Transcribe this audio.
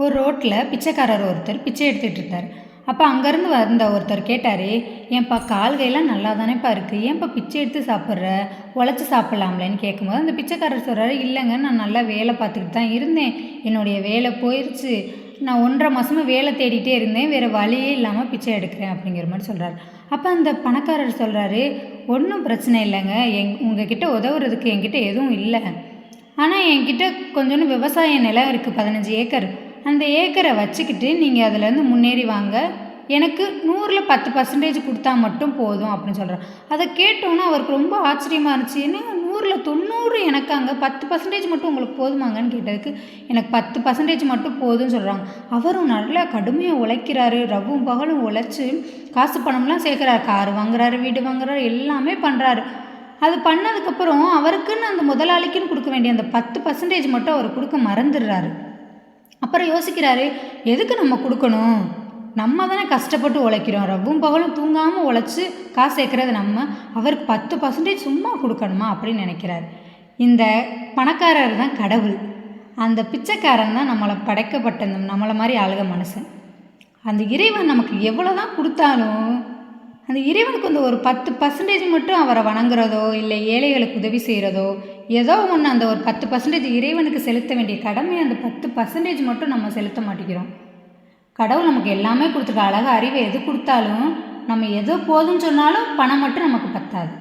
ஒரு ரோட்டில் பிச்சைக்காரர் ஒருத்தர் பிச்சை எடுத்துகிட்டு இருந்தார். அப்போ அங்கேருந்து வந்த ஒருத்தர் கேட்டார், ஏன்பா கால் கையெல்லாம் நல்லா தானேப்பா இருக்குது, ஏன்பா பிச்சை எடுத்து சாப்பிட்ற, உழைச்சி சாப்பிட்லாம்லன்னு கேட்கும்போது அந்த பிச்சைக்காரர் சொல்கிறாரு, இல்லைங்க நான் நல்லா வேலை பார்த்துக்கிட்டு தான் இருந்தேன், என்னுடைய வேலை போயிடுச்சு, நான் 1.5 மாதமாக வேலை தேடிகிட்டே இருந்தேன், வேறு வழியே இல்லாமல் பிச்சை எடுக்கிறேன் அப்படிங்கிற மாதிரி சொல்கிறார். அப்போ அந்த பணக்காரர் சொல்கிறாரு, ஒன்றும் பிரச்சனை இல்லைங்க, உங்ககிட்ட உதவுறதுக்கு என்கிட்ட எதுவும் இல்லை, ஆனால் என்கிட்ட கொஞ்சோண்டு விவசாய நிலம் இருக்குது, 15 ஏக்கர். அந்த ஏக்கரை வச்சுக்கிட்டு நீங்கள் அதிலேருந்து முன்னேறி வாங்க, எனக்கு 100ல் 10% கொடுத்தா மட்டும் போதும் அப்படின்னு சொல்கிறார். அதை கேட்டோன்னே அவருக்கு ரொம்ப ஆச்சரியமாக இருந்துச்சு. என்ன 100ல் 90 எனக்காங்க, 10% மட்டும் உங்களுக்கு போதுமாங்கன்னு கேட்டதுக்கு, எனக்கு 10% மட்டும் போதும்னு சொல்கிறாங்க. அவரும் நல்லா கடுமையாக உழைக்கிறாரு, ரவும் பகலும் உழைச்சி காசு பணம்லாம் சேர்க்குறாரு, கார் வாங்குறாரு, வீடு வாங்குறாரு, எல்லாமே பண்ணுறாரு. அது பண்ணதுக்கப்புறம் அவருக்குன்னு அந்த முதலாளிக்குன்னு கொடுக்க வேண்டிய அந்த 10% மட்டும் அவர் கொடுக்க மறந்துடுறாரு. அப்புறம் யோசிக்கிறாரு, எதுக்கு நம்ம கொடுக்கணும், நம்ம தானே கஷ்டப்பட்டு உழைக்கிறோம், ரவ்வும் பகலும் தூங்காமல் உழைச்சி காசு சேர்க்குறது நம்ம, அவருக்கு 10% சும்மா கொடுக்கணுமா அப்படின்னு நினைக்கிறார். இந்த பணக்காரர் தான் கடவுள், அந்த பிச்சைக்காரன் தான் நம்மளை படைக்கப்பட்ட நம்மளை மாதிரி ஆளுக மனுஷன். அந்த இறைவன் நமக்கு எவ்வளோ தான் கொடுத்தாலும் அந்த இறைவனுக்கு வந்து ஒரு 10% மட்டும் அவரை வணங்குறதோ இல்லை ஏழைகளுக்கு உதவி செய்கிறதோ ஏதோ ஒன்று, அந்த ஒரு 10% இறைவனுக்கு செலுத்த வேண்டிய கடமை அந்த 10% மட்டும் நம்ம செலுத்த மாட்டேங்கிறோம். கடவுள் நமக்கு எல்லாமே கொடுத்துருக்க, அழகாக அறிவை எது கொடுத்தாலும் நம்ம எதோ போதும்னு சொன்னாலும் பணம் மட்டும் நமக்கு பத்தாது.